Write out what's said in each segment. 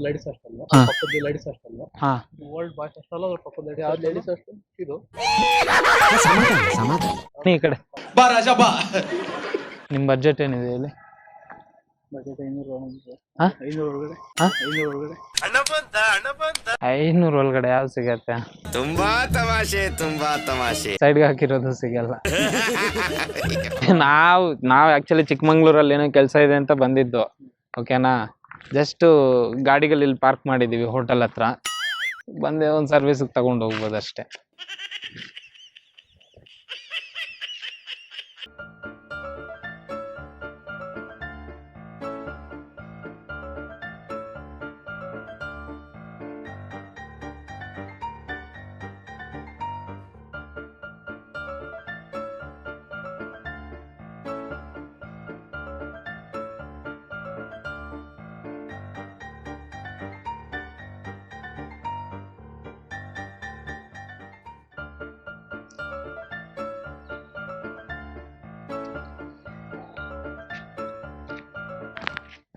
Ladies hostel, ಹಾ. ಪಕ್ಕದ ladies hostel, ಹಾ ಓಲ್ಡ್ ಬಾಯ್ಸ್ ಹಾಸ್ಟೆಲ್, ಅದ್ರ ಪಕ್ಕದ ಲೇಡೀಸ್ ಯಾವ್ದು ಲೇಡೀಸ್ ಹಾಸ್ಟೆಲ್ ಇದು. ಈ ಕಡೆ ಬಾ ರಾಜ ಬಾ. ನಿಮ್ ಬಜೆಟ್ ಏನಿದೆ ಹೇಳಿ? ಬಜೆಟ್ 500 ಹಾ? 500 ಒಳಗಡೆ. ಹಾ? 500 ಒಳಗಡೆ. 500 ಒಳಗಡೆ ಯಾವ್ದು ಸಿಗತ್ತೆ? ತುಂಬಾ ತಮಾಷೆ. ಸೈಡ್ಗೆ ಹಾಕಿರೋದು ಸಿಗಲ್ಲ. ನಾವು ಆಕ್ಚುಲಿ ಚಿಕ್ಕಮಂಗ್ಳೂರಲ್ಲಿ ಏನೋ ಕೆಲಸ ಇದೆ ಅಂತ ಬಂದಿದ್ದು, ಓಕೆನಾ. ಜಸ್ಟ್ ಗಾಡಿಗಳು ಇಲ್ಲಿ ಪಾರ್ಕ್ ಮಾಡಿದೀವಿ ಹೋಟೆಲ್ ಹತ್ರ, ಬಂದೆ ಒಂದು ಸರ್ವಿಸ್ಗೆ ತಗೊಂಡು ಹೋಗ್ಬೋದು ಅಷ್ಟೇ.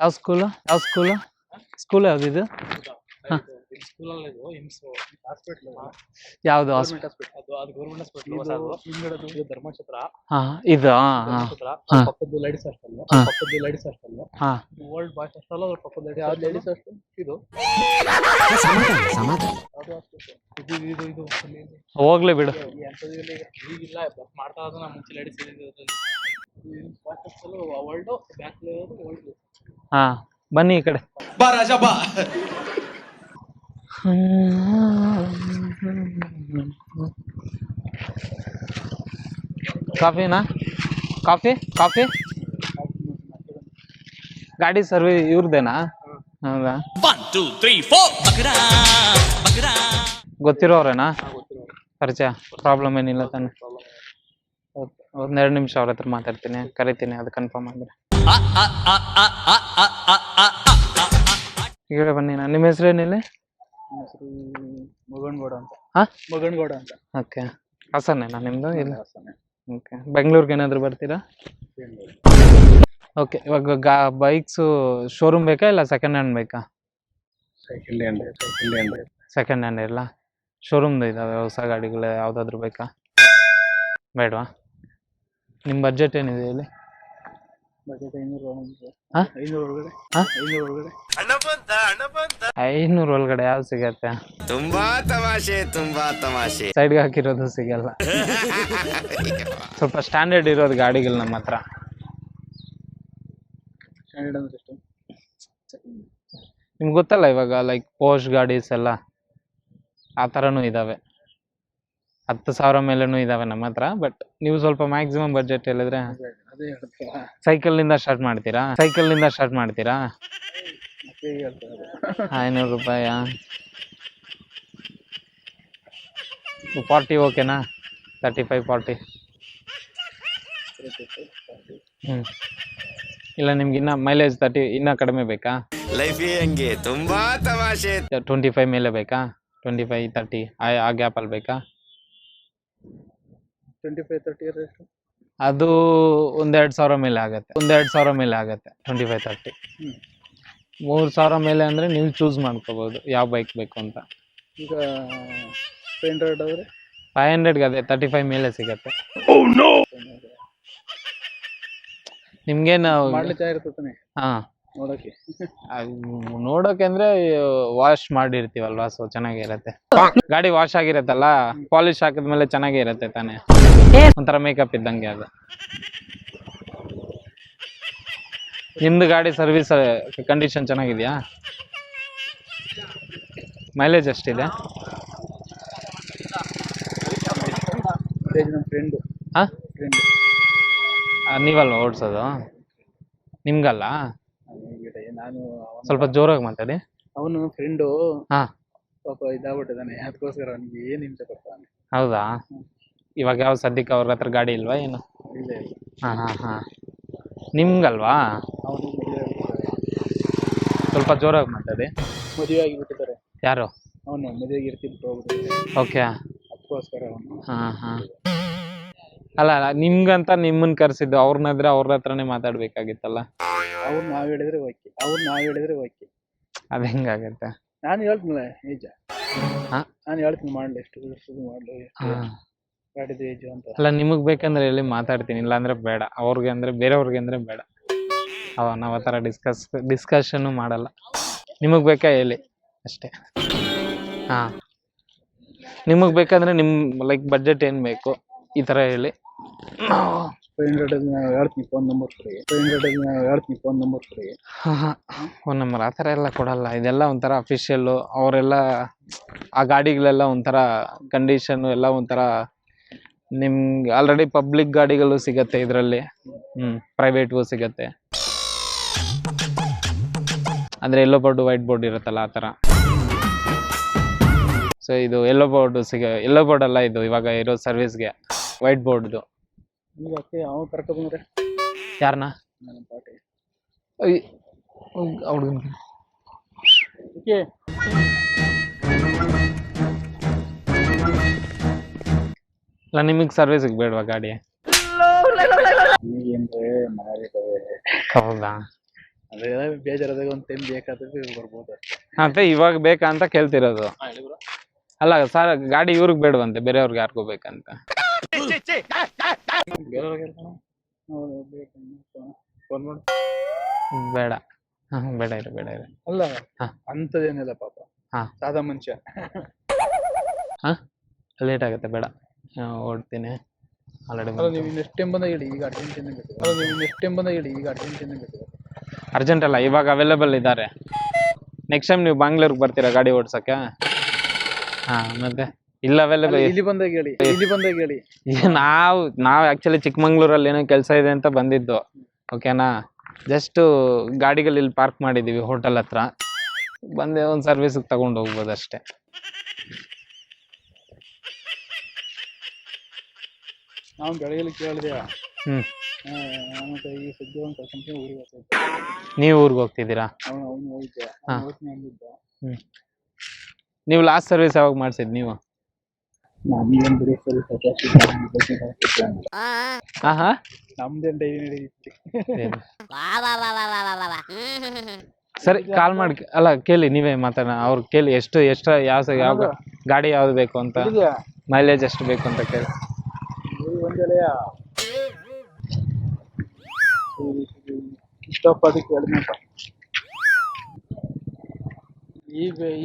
ಯಾವ ಸ್ಕೂಲ್ ಯಾವ್ದಿದು? ಸ್ಕೂಲಲ್ಲಿ ಇದು ಹಾಸ್ಪಿಟಲ್, ಯಾವ್ದು ಗೌರ್ಮೆಂಟ್ ಹಾಸ್ಪಿಟಲ್, ಅದು ಗೌರ್ಮೆಂಟ್ ಹಾಸ್ಪಿಟಲ್. ಇದು ಧರ್ಮಛತ್ರ, ಇದು ಧರ್ಮಛತ್ರ, ಪಕ್ಕದ ಲೇಡೀಸ್ ಹಾಸ್ಟೆಲ್, ಪಕ್ಕದ ladies hostel, old boys hostel, ಅದ್ರ ಪಕ್ಕದ ಲೇಡೀಸ್ ಯಾವ್ದು ಲೇಡೀಸ್ ಹಾಸ್ಟೆಲ್ ಇದು. ಯಾವ್ದು ಹಾಸ್ಪಿಟಲ್ ಇದು ಇದು ಹೋಗ್ಲಿ ಬಿಡು. ಈಗಿಲ್ಲ, ಬಸ್ ಮಾಡ್ತಾ ಇರೋದು. ನಮ್ಮ ಮುಂಚೆ ladies boys hostel old, back old. ಹಾ ಬನ್ನಿ ಈ ಕಡೆ. ಬಾ ರಾಜ ಬಾ. ಕಾಫಿನಾ? ಕಾಫಿ ಗಾಡಿ ಸರ್ವಿಸ್ ಇವ್ರದೇನಾ? ಹೌದಾ, 1 2 3 4 ಗೊತ್ತಿರೋರೇನಾ? ಪರಿಚಯ? ಪ್ರಾಬ್ಲಮ್ ಏನಿಲ್ಲ ತಾನೆ? ಒಂದೆರಡು ನಿಮಿಷ ಅವ್ರ ಹತ್ರ ಮಾತಾಡ್ತೀನಿ, ಕರಿತೀನಿ, ಅದು ಕನ್ಫರ್ಮ್ ಅಂದ್ರೆ. ಈ ಕಡೆ ಬನ್ನಿ. ನಿಮ್ಮ ಹೆಸರೇನಿಲ್ಲ? ಹೆಸರು ಮಗನ್ಗೌಡ ಅಂತ. ಹಾ, ಮಗನ್ಗೌಡ ಅಂತ. ಓಕೆ. ಹಾಸನೇನಾ ನಿಮ್ದು? ಇಲ್ಲ. ಓಕೆ. ಬೆಂಗಳೂರಿಗೆ ಏನಾದ್ರು ಬರ್ತೀರಾ? ಓಕೆ. ಇವಾಗ ಬೈಕ್ಸು ಶೋರೂಮ್ ಬೇಕಾ ಇಲ್ಲ ಸೆಕೆಂಡ್ ಹ್ಯಾಂಡ್ ಬೇಕಾ? Second hand. ಸೆಕೆಂಡ್ ಹ್ಯಾಂಡ್ ಇಲ್ಲ, ಶೋರೂಮ್ದು ಇದಾವೆ ಹೊಸ ಗಾಡಿಗಳು. ಯಾವುದಾದ್ರು ಬೇಕಾ? ಬೇಡವಾ? ನಿಮ್ಮ ಬಜೆಟ್ ಏನಿದೆ ಹೇಳಿ? ಬಜೆಟ್ 500 ಹಾ? 500 ಒಳಗಡೆ. ಹಾ? 500 ಒಳಗಡೆ. 500 ಒಳಗಡೆ ಯಾವ್ದು ಸಿಗತ್ತೆ? ತುಂಬಾ ತಮಾಷೆ. ಸೈಡ್ಗೆ ಹಾಕಿರೋದು ಸಿಗಲ್ಲ. ಸ್ವಲ್ಪ ಸ್ಟ್ಯಾಂಡರ್ಡ್ ಇರೋದು ಗಾಡಿಗಳು ನಮ್ಮ ಹತ್ರ. ಸ್ಟ್ಯಾಂಡರ್ಡ್ ಅಂದ್ರೆ ಎಷ್ಟು? ನಿಮ್ಗೆ ಗೊತ್ತಲ್ಲ ಇವಾಗ ಲೈಕ್ ಪೋರ್ಷ್ ಗಾಡೀಸ್ ಎಲ್ಲ ಆ ಥರನೂ ಇದ್ದಾವೆ. 10,000 ಮೇಲೇನೂ ಇದ್ದಾವೆ ನಮ್ಮ ಹತ್ರ. ಬಟ್ ನೀವು ಸ್ವಲ್ಪ ಮ್ಯಾಕ್ಸಿಮಮ್ ಬಜೆಟ್ ಹೇಳಿದ್ರೆ. ಅದೇ ಹೇಳ್ತೀರಾ? ಸೈಕಲ್ನಿಂದ ಸ್ಟಾರ್ಟ್ ಮಾಡ್ತೀರಾ? ಮತ್ತೆ ಹೇಳ್ತಾರೆ 500 ರೂಪಾಯಾ? 40 ಓಕೆನಾ? 35 40. ಇಲ್ಲ ನಿಮ್ಗೆ ಇನ್ನ ಮೈಲೇಜ್ 30 ಇನ್ನೂ ಕಡಿಮೆ ಬೇಕಾ? ಲೈಫ್ ಹಂಗೆ ತುಂಬಾ ತಮಾಷೆ. 25 ಮೇಲೆ ಬೇಕಾ? 25 30 ಆ ಗ್ಯಾಪಲ್ಲಿ ಬೇಕಾ? 25 30 ಎಷ್ಟು? ಅದು 1,200 ಮೇಲೆ ಆಗುತ್ತೆ. 25 30. 3,000 ಮೇಲೆ ಅಂದರೆ ನೀವು ಚೂಸ್ ಮಾಡ್ಕೋಬೋದು ಯಾವ ಬೈಕ್ ಬೇಕು ಅಂತ. ಈಗ 500 ಆದರೆ 500ಗೆ ಅದೇ 35 ಮೇಲೆ ಸಿಗತ್ತೆ. ನಿಮ್ಗೇನು ಮಾಡ್ಲಿಕ್ಕೆ ಆಗಿರುತ್ತೆ ತಾನೆ ಹಾಂ ನೋಡಕ್ಕೆ? ನೋಡೋಕೆ ಅಂದರೆ ವಾಶ್ ಮಾಡಿರ್ತೀವಲ್ವಾ, ಸೊ ಚೆನ್ನಾಗೇ ಇರುತ್ತೆ. ಗಾಡಿ ವಾಶ್ ಆಗಿರತ್ತಲ್ಲ, ಪಾಲಿಶ್ ಹಾಕಿದ್ಮೇಲೆ ಚೆನ್ನಾಗೇ ಇರುತ್ತೆ ತಾನೆ, ಒಂಥರ ಮೇಕಪ್ ಇದ್ದಂಗೆ ಅದು. ನಿಮ್ದು ಗಾಡಿ ಸರ್ವಿಸ್ ಕಂಡೀಷನ್ ಚೆನ್ನಾಗಿದೆಯಾ? ಮೈಲೇಜ್ ಎಷ್ಟಿದೆ? ನಮ್ಮ ಫ್ರೆಂಡು. ಹಾಂ, ನೀವಲ್ಲ ಓಡಿಸೋದು? ನಿಮ್ಗಲ್ಲ? ನಾನು ಸ್ವಲ್ಪ ಜೋರಾಗಿ ಮಾತಾಡಿ. ಅವನು ಫ್ರೆಂಡು ಹಾಂ, ಪಾಪ ಇದಾಗ್ಬಿಟ್ಟಿದ್ದಾನೆ, ಅದಕ್ಕೋಸ್ಕರ ಅವನಿಗೆ ಏನು ಹಿಂಸೆ ಕೊಡ್ತಾನೆ. ಹೌದಾ? ಇವಾಗ ಯಾವ ಸದ್ಯಕ್ಕೆ ಅವ್ರ ಹತ್ರ ಗಾಡಿ ಇಲ್ವಾ ಏನು? ಇಲ್ಲ. ಹಾಂ. ನಿಮ್ಗಲ್ವಾ? ಅವನು ಸ್ವಲ್ಪ ಜೋರಾಗಿ ಮಾತಾಡಿ. ಮದುವೆ ಆಗಿಬಿಟ್ಟಿದ್ದಾರೆ. ಯಾರು? ಅವನು ಮದುವೆಗೆ ಇರ್ತಿದ್ದು ಹೋಗ್ಬಿಟ್ಟಿದ್ದಾರೆ. ಓಕೆ. ಅದಕ್ಕೋಸ್ಕರ ಅವನು. ಹಾಂ. ಅಲ್ಲ ನಿಮ್ಗಂತ ನಿಮ್ಮನ್ನ ಕರೆಸಿದ್ದು, ಅವ್ರನ್ನಾದ್ರೆ ಅವ್ರ ಹತ್ರನೇ ಮಾತಾಡ್ಬೇಕಾಗಿತ್ತಲ್ಲ. ಅವ್ರು ನಾವ್ ಹೇಳಿದ್ರೆ ಓಕೆ. ಅದು ಹೆಂಗಾಗತ್ತೆ? ನಾನು ಹೇಳ್ತೀನಲ್ಲ ಏಜ್, ಹಾ? ನಾನು ಹೇಳ್ತೀನಿ ಮಾಡಲಿ ಎಷ್ಟು ಮಾಡಲಿ ಗಾಡಿದು ಏಜ್ ಅಂತ. ಅಲ್ಲ ನಿಮಗೆ ಬೇಕಂದ್ರೆ ಎಲ್ಲಿ ಮಾತಾಡ್ತೀನಿ, ಇಲ್ಲಾಂದ್ರೆ ಬೇಡ. ಅವ್ರಿಗೆ ಅಂದರೆ ಬೇರೆಯವ್ರಿಗೆ ಅಂದರೆ ಬೇಡ. ನಾವು ಆ ಥರ ಡಿಸ್ಕಷನ್ನು ಮಾಡಲ್ಲ. ನಿಮಗೆ ಬೇಕಾ ಹೇಳಿ ಅಷ್ಟೇ. ಹಾಂ, ನಿಮಗೆ ಬೇಕಂದ್ರೆ ನಿಮ್ಮ ಲೈಕ್ ಬಡ್ಜೆಟ್ ಏನು ಬೇಕು ಈ ಥರ ಹೇಳಿ. 500 ಹೇಳ್ತೀನಿ ಫೋನ್ ನಂಬರ್ ಕೊಡಿ. 500 ಹೇಳ್ತೀನಿ ಫೋನ್ ನಂಬರ್ ಕೊಡಿ. ಫೋನ್ ನಂಬರ್ ಆ ಥರ ಎಲ್ಲ ಕೊಡಲ್ಲ. ಇದೆಲ್ಲ ಒಂಥರ ಅಫಿಷಿಯಲ್ಲು. ಅವರೆಲ್ಲ ಆ ಗಾಡಿಗಳೆಲ್ಲ ಒಂಥರ ಕಂಡೀಷನ್ನು ಎಲ್ಲ ಒಂಥರ ನಿಮ್ಗೆ ಆಲ್ರೆಡಿ ಪಬ್ಲಿಕ್ ಗಾಡಿಗಳು ಸಿಗತ್ತೆ ಇದರಲ್ಲಿ. ಪ್ರೈವೇಟ್ಗೂ ಸಿಗತ್ತೆ. ಅಂದರೆ ಯೆಲ್ಲೋ ಬೋರ್ಡು ವೈಟ್ ಬೋರ್ಡ್ ಇರುತ್ತಲ್ಲ ಆ ಥರ. ಸೊ ಇದು ಯೆಲ್ಲೋ ಬೋರ್ಡ್ ಅಲ್ಲ ಇದು ಇವಾಗ ಇರೋ ಸರ್ವಿಸ್ಗೆ, ವೈಟ್ ಬೋರ್ಡ್ದು. ಈಗ ಅವ್ನು ಕರ್ಕೊಂಡು ಬಂದ್ರೆ ಯಾರನ್ನ? ನನ್ನ ಪಾಟಿ ಹುಡುಗನ ಓಕೆ. ಅಲ್ಲ ನಿಮಗೆ ಸರ್ವಿಸಿಗೆ ಬೇಡವಾ ಗಾಡಿ? ಈಗೇನ್ರೆ ಮನೆಯಾಗಿದ್ದಾವೆ. ಹೌದಾ? ಅದೇ ಬೇಜಾರಾದಾಗ ಒಂದು ಟೈಮ್ ಬೇಕಾದ್ರೆ ಬರ್ಬೋದು ಅಷ್ಟೇ. ಮತ್ತೆ ಇವಾಗ ಬೇಕಾ ಅಂತ ಕೇಳ್ತಿರೋದು. ಅಲ್ಲ ಸರ್, ಗಾಡಿ ಇವ್ರಿಗೆ ಬೇಡವಂತೆ, ಬೇರೆಯವ್ರಿಗೆ ಯಾರಿಗೂ ಬೇಕಂತ. ಫೋನ್ ಮಾಡು. ಬೇಡ. ಬೇಡ ಇರು. ಅಲ್ಲ ಹಾ. ಅಂಥದ್ದೇನಿಲ್ಲ ಪಾಪ. ಹಾ. ಸಾದಾ ಮನುಷ್ಯ. ಲೇಟ್ ಆಗುತ್ತೆ, ಬೇಡ. ಓಡ್ತೀನಿ ಆಲ್ರೆಡಿ. ಅಲ್ಲ ನೀವು ನೆಕ್ಸ್ಟ್ ಟೈಮ್ ಬಂದಾಗ ಹೇಳಿ, ಈಗ ಅರ್ಜೆಂಟಿನ ಬೇಕು. ಅಲ್ಲ ನೀವು ನೆಕ್ಸ್ಟ್ ಟೈಮ್ ಬಂದಾಗ ಹೇಳಿ, ಈಗ ಅರ್ಜೆಂಟಿನ ಬೇಕು. ಅರ್ಜೆಂಟ್ ಅಲ್ಲ, ಇವಾಗ ಅವೈಲೇಬಲ್ ಇದ್ದಾರೆ. ನೆಕ್ಸ್ಟ್ ಟೈಮ್ ನೀವು ಬ್ಯಾಂಗ್ಳೂರ್ಗೆ ಬರ್ತೀರಾ ಗಾಡಿ ಓಡ್ಸಕ್ಕೆ? ಹಾಂ, ಮತ್ತೆ ಇಲ್ಲ ಅವೈಲೇಬಲ್. ಇಲ್ಲಿ ಬಂದಾಗ ಹೇಳಿ. ನಾವು ಆ್ಯಕ್ಚುಲಿ ಚಿಕ್ಕಮಂಗ್ಳೂರಲ್ಲಿ ಏನೋ ಕೆಲಸ ಇದೆ ಅಂತ ಬಂದಿದ್ದು, ಓಕೆನಾ? ಜಸ್ಟು ಗಾಡಿಗಳು ಇಲ್ಲಿ ಪಾರ್ಕ್ ಮಾಡಿದ್ದೀವಿ ಹೋಟೆಲ್ ಹತ್ರ. ಬಂದೆ ಒಂದು ಸರ್ವಿಸಿಗೆ ತಗೊಂಡು ಹೋಗ್ಬೋದು ಅಷ್ಟೇ. ನಾವು ಬೆಳಗ್ಗೆ ಕೇಳಿದೆ. ಹ್ಞೂ. ಮತ್ತೆ ಈ ಸದ್ಯ ಒಂದು ಕಂಪ್ನಿ ಊರಿಗೆ ಹೋಗ್ತೈತೆ. ನೀವು ಊರಿಗೆ ಹೋಗ್ತಿದ್ದೀರಾ? ಅವನು ಹೋಗಿದ್ದೆ. ಹಾಂ. ಹೋಗ್ತೀನಿ ಅಂದಿದ್ದ. ಹ್ಞೂ. ನೀವು ಲಾಸ್ಟ್ ಸರ್ವಿಸ್ ಯಾವಾಗ ಮಾಡಿಸಿದ್ದು ನೀವು? ನಮ್ದೇನು ಬರೀ ಹಾಂ ಹಾಂ, ನಮ್ದೇನು ಡೈಲಿ ನಡೀತಿ. ಸರಿ, ಕಾಲ್ ಮಾಡಿ. ಅಲ್ಲ ಕೇಳಿ, ನೀವೇ ಮಾತಾಡೋಣ. ಅವ್ರು ಕೇಳಿ ಎಷ್ಟು ಯಾವ ಗಾಡಿ ಯಾವ್ದು ಬೇಕು ಅಂತ, ಮೈಲೇಜ್ ಎಷ್ಟು ಬೇಕು ಅಂತ ಕೇಳಿ. ಒಂದೆಲೆಯ ಇಷ್ಟಪ್ಪ ಅದಕ್ಕೆ ಹೇಳಿದ್ನಪ್ಪ.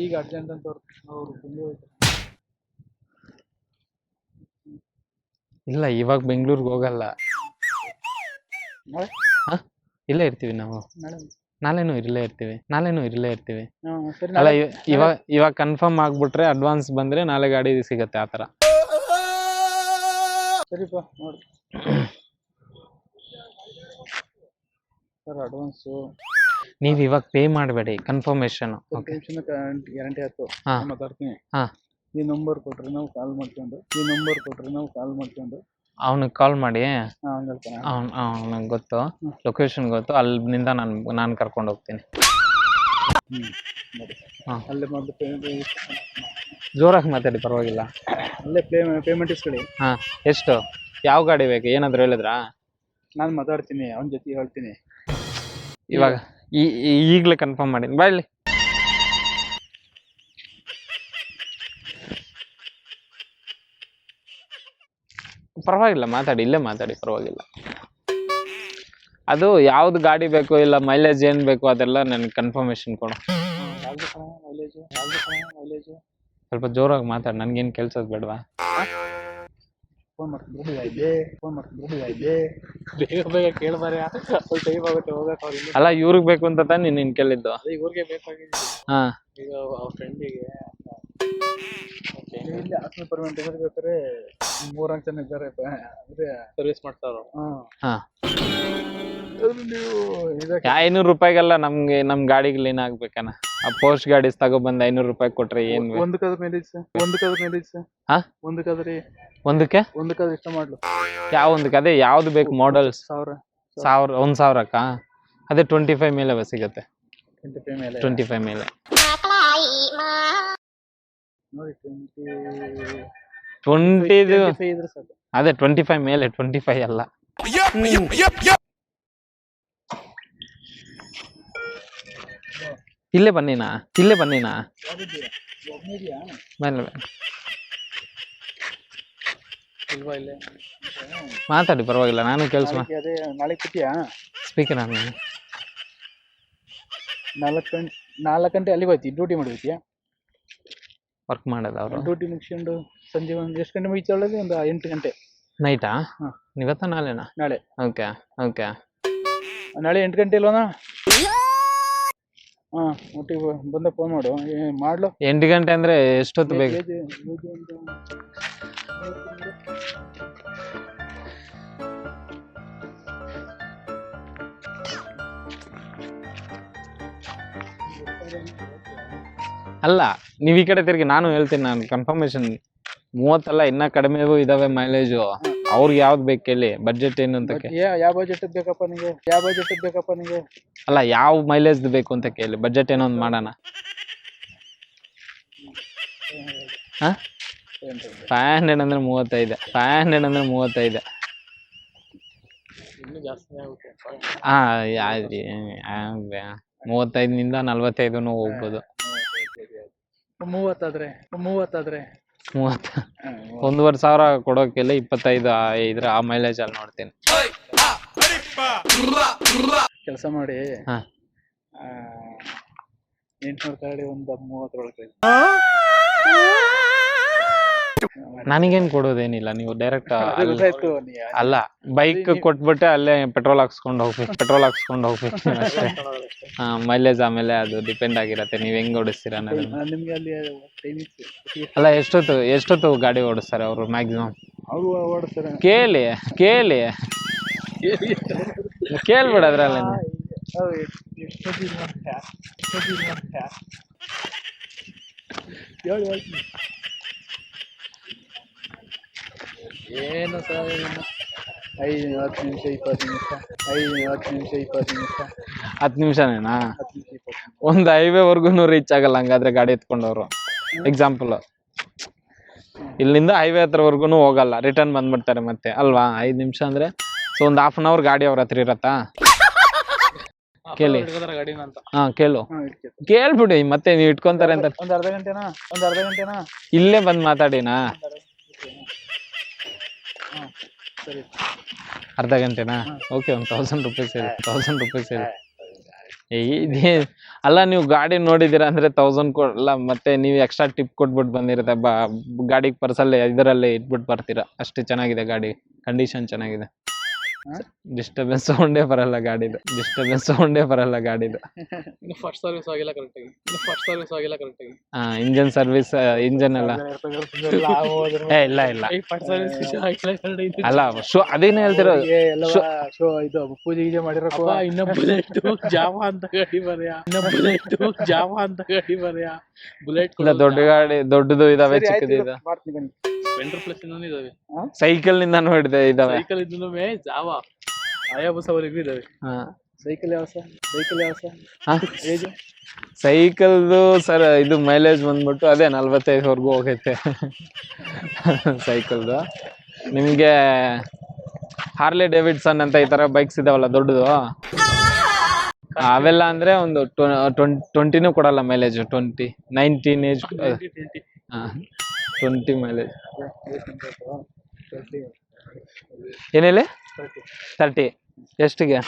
ಈಗ ಅರ್ಜೆಂಟ್ ಅಂತ ಅವ್ರು ಇಲ್ಲ, ಇವಾಗ ಬೆಂಗಳೂರಿಗೆ ಹೋಗಲ್ಲ. ಹಾಂ, ಇಲ್ಲೇ ಇರ್ತೀವಿ ನಾವು. ನಾಳೆನೂ ಇರಲೇ ಇರ್ತೀವಿ. ಅಲ್ಲ ಇವಾಗ ಕನ್ಫರ್ಮ್ ಆಗ್ಬಿಟ್ರೆ ಅಡ್ವಾನ್ಸ್ ಬಂದ್ರೆ ನಾಳೆ ಗಾಡಿ ಸಿಗತ್ತೆ ಆ ಥರ. ಸರಿಪ್ಪ ನೋಡಿ ಸರ್, ಅಡ್ವಾನ್ಸು ನೀವು ಇವಾಗ ಪೇ ಮಾಡಬೇಡಿ, ಕನ್ಫರ್ಮೇಷನ್. ಗ್ಯಾರಂಟಿ ಆಯ್ತು. ಮಾತಾಡ್ತೀನಿ. ಹಾಂ, ಈ ನಂಬರ್ ಕೊಟ್ರೆ ನಾವು ಕಾಲ್ ಮಾಡ್ಕೊಂಡು ಅವ್ನಿಗೆ ಕಾಲ್ ಮಾಡಿ. ಹೇಳ್ತಾನೆ. ಅವ್ನಿಗೆ ಗೊತ್ತು, ಲೊಕೇಶನ್ ಗೊತ್ತು, ಅಲ್ಲಿಂದ ನಾನು ಕರ್ಕೊಂಡು ಹೋಗ್ತೀನಿ. ಹಾಂ, ಅಲ್ಲೇ ಮೊದಲು ಜೋರಾಗಿ ಮಾತಾಡಿ, ಪರವಾಗಿಲ್ಲ. ಅಲ್ಲೇ ಪೇಮೆಂಟ್ ಇಸ್ಕೊಳ್ಳಿ. ಹಾಂ, ಎಷ್ಟು, ಯಾವ ಗಾಡಿ ಬೇಕು ಏನಾದರೂ ಹೇಳಿದ್ರಾ? ನಾನು ಮಾತಾಡ್ತೀನಿ, ಅವನ ಜೊತೆ ಹೇಳ್ತೀನಿ. ಇವಾಗ ಈಗಲೇ ಕನ್ಫರ್ಮ್ ಮಾಡಿ ಬಾಯ್ಲಿ. ಪರವಾಗಿಲ್ಲ, ಮಾತಾಡಿ, ಇಲ್ಲೇ ಮಾತಾಡಿ, ಪರವಾಗಿಲ್ಲ. ಅದು ಯಾವ್ದು ಗಾಡಿ ಬೇಕು, ಇಲ್ಲ ಮೈಲೇಜ್ ಏನು ಬೇಕು, ಅದೆಲ್ಲ ನನಗೆ ಕನ್ಫರ್ಮೇಷನ್ ಕೊಡು. ಸ್ವಲ್ಪ ಜೋರಾಗಿ ಮಾತಾಡಿ, ನನಗೇನು ಕೆಲ್ಸದ ಬೇಡವಾ? ಫೋನ್ ಮಾಡ್ತೀನಿ ಬೇಗ ಕೇಳ್ಬಾರ, ಟೈಮ್ ಆಗುತ್ತೆ ಹೋಗಕ್ಕೆ. ಅವ್ರಿಗೆ ಅಲ್ಲ, ಇವ್ರಿಗೆ ಬೇಕು ಅಂತ ತಾನೇ ನೀನು ಕೇಳಿದ್ದು? ಈಗ ಊರಿಗೆ ಬೇಕಾಗಿದೆ. ಹಾಂ, ಈಗ ಅವ್ರ ಫ್ರೆಂಡಿಗೆ ಇಲ್ಲಿ ಆತ್ಮೀಯ ಪರ್ಮೆಂಟ್ ಬೇಕಾದ್ರೆ 3 ಜನ ಇದ್ದಾರೆ, ಅಂದ್ರೆ ಸರ್ವಿಸ್ ಮಾಡ್ತಾರ. ಹಾಂ, ನೀವು 500 ರೂಪಾಯಿಗೆಲ್ಲ ನಮ್ಮ ಗಾಡಿಗೆ ಏನ್ ಆಗ್ಬೇಕನ? ಆ ಪೋಸ್ಟ್ ಗಾಡೀಸ್ ತಗೊಬಂದು 500 ರೂಪಾಯಿ ಕೊಟ್ರೆ ಏನ್? ಒಂದಕ್ಕಾದ್ರೆ ಮೈಲೇಜ್ ಸರ್. ಹಾ, ಒಂದಕ್ಕಾದ್ರೆ ಇಷ್ಟ ಮಾಡ್ಲು. ಯಾವ ಒಂದಕ್ಕೆ? ಅದೇ ಯಾವ್ದು ಬೇಕು ಮಾಡಲ್ಸ್? 1,000ಕ್ಕ ಅದೇ 25 ಮೇಲೆ ಸಿಗುತ್ತೆ. 25 ಮೇಲೆ ನೋಡಿ. 20 ಇದ್ರೆ ಸಾಕು. ಅದೇ 25 ಮೇಲೆ, 25 ಅಲ್ಲ. ಇಲ್ಲೇ ಬನ್ನಿನಾ ಮೇಲೆ ಇಲ್ವಾ ಇಲ್ಲೇ ಮಾತಾಡಿ ಪರವಾಗಿಲ್ಲ, ನಾನು ಕೆಲಸ ಅದೇ ನಾಳೆ ಕೂತಿಯಾ? ಸ್ಪೀಕರ್ ನಾನು 4 ಗಂಟೆ ಅಲ್ಲಿಗೆ ಹೋಯ್ತಿ, ಡ್ಯೂಟಿ ಮಾಡಿ ಹೋಯ್ತಿಯಾ? ವರ್ಕ್ ಮಾಡೋದು ಅವರು. ಡ್ಯೂಟಿ ಮುಗಿಸ್ಕೊಂಡು ಸಂಜೆ ಒಂದು ಎಷ್ಟು ಗಂಟೆ ಮುಗಿತೊಳಗೆ? ಒಂದು 8 ಗಂಟೆ ನೈಟಾ? ಹಾಂ. ಇವತ್ತ ನಾಳೆನಾ? ನಾಳೆ. Okay okay. ನಾಳೆ 8 ಗಂಟೆ ಇಲ್ವನಾ? ಹಾಂ, ಒಟ್ಟಿಗೆ ಬಂದ ಫೋನ್ ಮಾಡು. ಮಾಡ್ಲು 8 ಗಂಟೆ ಅಂದರೆ ಎಷ್ಟೊತ್ತು ಬೇಕು? ಅಲ್ಲ, ನೀವು ಈ ಕಡೆ ತಿರುಗಿ, ನಾನು ಹೇಳ್ತೀನಿ. ನಾನು ಕನ್ಫರ್ಮೇಶನ್ 30 ಅಲ್ಲ, ಇನ್ನೂ ಕಡಿಮೆಗೂ ಇದಾವೆ ಮೈಲೇಜು. ಅವ್ರಿಗೆ ಯಾವ್ದು ಬೇಕು ಹೇಳಿ, ಬಡ್ಜೆಟ್ ಏನು ಅಂತ ಯಾವ ಬಜೆಟ್ ಬೇಕಪ್ಪ ನಿಮಗೆ? ಯಾವ ಬಜೆಟ್ ಬೇಕಪ್ಪ ನಿಮಗೆ? ಅಲ್ಲ, ಯಾವ ಮೈಲೇಜ್ ಬೇಕು ಅಂತ ಕೇಳಿ, ಬಡ್ಜೆಟ್ ಏನೋ ಒಂದು ಮಾಡೋಣ. ಹಾಂ, 500 ಅಂದರೆ 35. 500 ಅಂದರೆ 35. ಇನ್ನೂ ಜಾಸ್ತಿ ಆಗುತ್ತೆ. ಹಾಂ, 35ನಿಂದ 45 ಹೋಗ್ಬೋದು. 30 ಆದ್ರೆ 30 1,500 ಕೊಡೋಕೆಲ್ಲ 25 ಇದ್ರ ಆ ಮೈಲೇಜ್ ಅಲ್ಲಿ ನೋಡ್ತೀನಿ. ಕೆಲಸ ಮಾಡಿ. ಹಾ, 800 ತಗೊಳ್ಳಿ, ಒಂದು 30 ಒಳಗೆ. ನನಗೇನು ಕೊಡೋದೇನಿಲ್ಲ, ನೀವು ಡೈರೆಕ್ಟ್ ಗೊತ್ತಾಯ್ತು. ಅಲ್ಲ, ಬೈಕ್ ಕೊಟ್ಬಿಟ್ಟೆ ಅಲ್ಲೇ ಪೆಟ್ರೋಲ್ ಹಾಕ್ಸ್ಕೊಂಡು ಹೋಗ್ಬೇಕು ಅಷ್ಟೇ. ಮೈಲೇಜ್ ಆಮೇಲೆ ಅದು ಡಿಪೆಂಡ್ ಆಗಿರತ್ತೆ, ನೀವು ಹೆಂಗ್ ಓಡಿಸ್ತೀರ ಅನ್ನೋದನ್ನ. ನಿಮ್ಗೆ ಅಲ್ಲಿ ಅಲ್ಲ, ಎಷ್ಟೊತ್ತು ಗಾಡಿ ಓಡಿಸ್ತಾರೆ ಅವರು ಮ್ಯಾಕ್ಸಿಮಮ್? ಅವರು ಓಡಿಸ್ತಾರೆ. ಕೇಳ್ಬಿಡ ಅದ್ರಲ್ಲಿ. ಏನು ಸರ್, 5 10 ನಿಮಿಷ 20 ನಿಮಿಷ, 5 10 ನಿಮಿಷ 20 ನಿಮಿಷ, 10 ನಿಮಿಷನೇನಾ? 10 ನಿಮಿಷ 20. ಒಂದು ಹೈವೇವರೆಗೂ ರೀಚ್ ಆಗಲ್ಲ ಹಂಗಾದ್ರೆ ಗಾಡಿ ಎತ್ಕೊಂಡವ್ರು. ಎಕ್ಸಾಂಪಲ್, ಇಲ್ಲಿಂದ ಹೈವೇ ಹತ್ರವರೆಗೂ ಹೋಗಲ್ಲ, ರಿಟರ್ನ್ ಬಂದ್ಬಿಡ್ತಾರೆ ಮತ್ತೆ ಅಲ್ವಾ? 5 ನಿಮಿಷ ಅಂದ್ರೆ ಸೊ ಒಂದು 1/2 ಅವರ್ ಗಾಡಿ ಅವ್ರ ಹತ್ರ ಇರತ್ತಾ? ಕೇಳಿ. ಹಾ, ಕೇಳ್ಬಿಡಿ, ಮತ್ತೆ ನೀವು ಇಟ್ಕೊಂತಾರೆ ಅಂತ. ಒಂದು ಅರ್ಧ ಗಂಟೆನಾ? ಇಲ್ಲೇ ಬಂದ್ ಮಾತಾಡಿನಾ? ಸರಿ, ಅರ್ಧ ಗಂಟೆನಾ? ಓಕೆ, ಒಂದು 1000 ರೂಪಾಯಿ ಹೇಳಿ. ಇದೇ ಅಲ್ಲ, ನೀವು ಗಾಡಿ ನೋಡಿದ್ದೀರಾ ಅಂದ್ರೆ 1000 ಕೊಡಲ್ಲ, ಮತ್ತೆ ನೀವು ಎಕ್ಸ್ಟ್ರಾ ಟಿಪ್ ಕೊಟ್ಬಿಟ್ಟು ಬಂದಿರುತ್ತೆ. ಗಾಡಿಗೆ ಪರ್ಸಲ್ಲಿ ಇದರಲ್ಲಿ ಇಟ್ಬಿಟ್ಟು ಬರ್ತೀರಾ. ಅಷ್ಟು ಚೆನ್ನಾಗಿದೆ ಗಾಡಿ, ಕಂಡೀಷನ್ ಚೆನ್ನಾಗಿದೆ. ಡಿಸ್ಟರ್ಬೆನ್ಸ್ ಸೌಂಡೇ ಬರಲ್ಲ ಗಾಡಿದು. ಇನ್ನು ಫಸ್ಟ್ ಸರ್ವಿಸ್ ಆಗಿಲ್ಲ ಕರೆಕ್ಟಾಗಿ. ಇಂಜನ್ ಸರ್ವಿಸ್, ಇಂಜನ್ ಎಲ್ಲ ಇಲ್ಲ ಅಲ್ಲ. ಶೋ ಅದೇನು ಹೇಳ್ತಿರೋ, ಇದು ಪೂಜೆ ಗೀಜೆ ಮಾಡಿರಪ್ಪ. ಇನ್ನ ಬುಲೆಟ್ ಜಾವ ಅಂತ ಗಾಡಿ ಬರೆಯ. ಬುಲೆಟ್ ಇಲ್ಲ, ದೊಡ್ಡ ಗಾಡಿ, ದೊಡ್ಡದು ಇದಾವೆ, ಚಿಕ್ಕದು ಇದೆ. ಸ್ಪೆಂಡರ್ ಪ್ಲಸ್ ಇನ್ನೊಂದು ಇದಾವೆ. ಸೈಕಲ್ ನಿಂದಾನು ಹಿಡಿದೆ ಇದಾವೆ. ಸೈಕಲ್ ಇದ್ದು ಜಾವ ಆಯಾಬುಸವರೆಗೂ ಇದಾವೆ. ಸೈಕಲ್ ಯಾವ ಸೈಕಲ್ದು ಸರ್, ಇದು ಮೈಲೇಜ್ ಬಂದ್ಬಿಟ್ಟು ಅದೇ 45ವರೆಗೂ ಹೋಗೈತೆ ಸೈಕಲ್ದು. ನಿಮಗೆ ಹಾರ್ಲೆ ಡೇವಿಡ್ಸನ್ ಅಂತ ಈ ತರ ಬೈಕ್ಸ್ ಇದಾವಲ್ಲ ದೊಡ್ಡದು, ಅವೆಲ್ಲ ಅಂದ್ರೆ ಒಂದು 20 ಕೊಡಲ್ಲ ಮೈಲೇಜ್. 19 ಏಜ್ 20 ಮೈಲೇಜ್. ಏನೇಳಿ 30 ಎಷ್ಟಿಗೆ?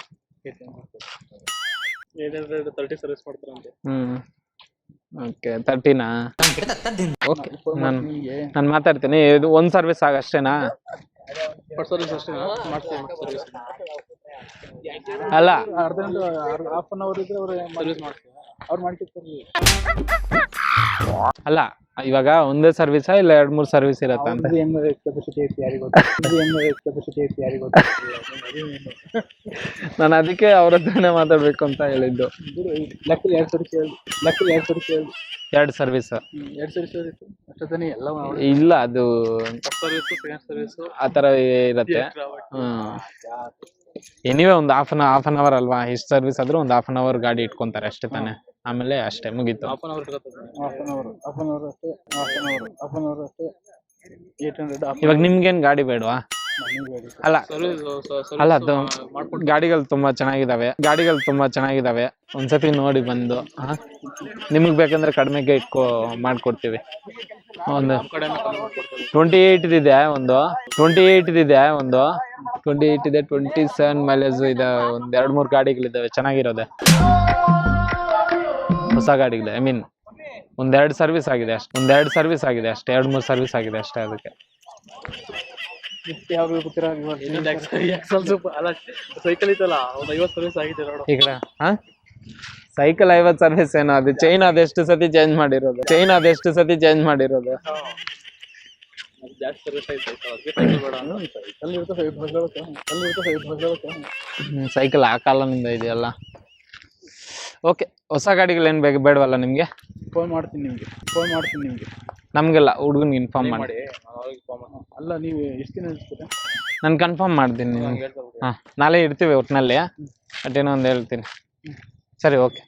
30 ಸರ್ವಿಸ್ ಮಾಡ್ತಾರಂತೆ. ಓಕೆ, 30ನಾ? ಓಕೆ, ನಾನು ಮಾತಾಡ್ತೀನಿ. ಇದು ಒಂದು ಸರ್ವಿಸ್ ಆಗಷ್ಟೇನಾ? ಸರ್ವಿಸ್ ಅಷ್ಟೇನಾ? ಮಾಡ್ತೀವಿ. ಅಲ್ಲ, ಅರ್ಧ ಗಂಟೆ, ಹಾಫ್ ಅನ್ ಅವರ್ ಇದ್ರೆ ಅವ್ರು ಸರ್ವಿಸ್ ಮಾಡ್ತಾರೆ. ಅವ್ರು ಮಾಡ್ತಿರ್ತಾರೆ. ಅಲ್ಲ, ಇವಾಗ ಒಂದೇ ಸರ್ವಿಸಾ ಇಲ್ಲ 2-3 ಸರ್ವಿಸ್ ಇರತ್ತಾ ಅಂತ? ನಾನು ಅದಕ್ಕೆ ಅವ್ರ ಹತ್ರನೇ ಮಾತಾಡ್ಬೇಕು ಅಂತ ಹೇಳಿದ್ದು. 2 ಸರ್ವಿಸ್ ಇಲ್ಲ, ಅದು ಆ ಥರ ಇರತ್ತೆ. ಎನಿವೆ ಒಂದು ಹಾಫ್ ಅನ್ ಅವರ್ ಅಲ್ವಾ? ಎಷ್ಟು ಸರ್ವಿಸ್ ಆದ್ರೂ ಒಂದು ಹಾಫ್ ಅನ್ ಅವರ್ ಗಾಡಿ ಇಟ್ಕೊಂತಾರೆ ಅಷ್ಟೇ ತಾನೆ. ಆಮೇಲೆ ಅಷ್ಟೇ ಮುಗೀತು. ಹಾಫ್ ಅನ್ ಅವರ್ ಅಷ್ಟೇ. ಇವಾಗ ನಿಮ್ಗೇನು ಗಾಡಿ ಬೇಡವಾ? ಅಲ್ಲ ಸರ್ವಿಸ್ ಅಲ್ಲ ಅದು ಮಾಡ್ಕೊಡ್ತೀವಿ. ಗಾಡಿಗಳು ತುಂಬಾ ಚೆನ್ನಾಗಿದಾವೆ ಒಂದ್ಸತಿ ನೋಡಿ ಬಂದು ನಿಮಗೆ ಬೇಕಂದ್ರೆ ಕಡಿಮೆಗೆ ಮಾಡ್ಕೊಡ್ತೀವಿ. ಒಂದು ನಮ್ಮ ಕಡೆಯಿಂದ ಕಮ್ಮಿ ಮಾಡ್ಕೊಡ್ತೀವಿ. 28 ಇದೆ ಒಂದು 28 ಇದೆ ಒಂದು 28 ಇದೆ 27 ಮೈಲೇಜ್ ಇದೆ. ಒಂದ್ 2-3 ಗಾಡಿಗಳಿದ್ದಾವೆ ಚೆನ್ನಾಗಿರೋದೆ, ಹೊಸ ಗಾಡಿಗಳು. ಐ ಮೀನ್ ಒಂದೆರಡು ಸರ್ವಿಸ್ ಆಗಿದೆ ಅಷ್ಟೇ 2-3 ಸರ್ವಿಸ್ ಆಗಿದೆ ಅಷ್ಟೇ. ಅದಕ್ಕೆ ಯಾವಾಗ ಗೊತ್ತಿರೋ ಎಕ್ಸಲ್ ಸೂಪರ್ ಅಲ್ಲ ಸೈಕಲ್ ಇತ್ತಲ್ಲ ಒಂದು 50 ಸರ್ವಿಸ್ ಆಗಿದೆ ನೋಡು. ಈ ಕಡೆ ಸೈಕಲ್ 50 ಸರ್ವಿಸ್ ಏನೋ, ಅದು ಚೈನ್ ಅದೆಷ್ಟು ಸತಿ ಚೇಂಜ್ ಮಾಡಿರೋದು ಜಾಸ್ತಿ ಸರ್ವಿಸ್ ಆಯ್ತು ಸೈಕಲ್ ಬೇಡ ಸೈಕಲ್ ಆ ಕಾಲನಿಂದ ಇದೆಯಲ್ಲ. ಓಕೆ, ಹೊಸ ಗಾಡಿಗಳೇನು ಬೇಡವಲ್ಲ ನಿಮಗೆ? ಫೋನ್ ಮಾಡ್ತೀನಿ ನಿಮಗೆ ನಮಗೆಲ್ಲ ಹುಡುಗನಿಗೆ ಇನ್ಫಾರ್ಮ್ ಮಾಡಿ. ಅಲ್ಲ ನೀವು ಎಷ್ಟು ದಿನ ಇರ್ತೀರಾ? ನಾನು ಕನ್ಫರ್ಮ್ ಮಾಡ್ತೀನಿ ನಿಮಗೆ. ಹಾಂ, ನಾಳೆ ಇರ್ತೀವಿ ಒಟ್ಟಿನಲ್ಲಿ. ಬಟ್ ಏನೋ ಒಂದು ಹೇಳ್ತೀನಿ. ಸರಿ, ಓಕೆ.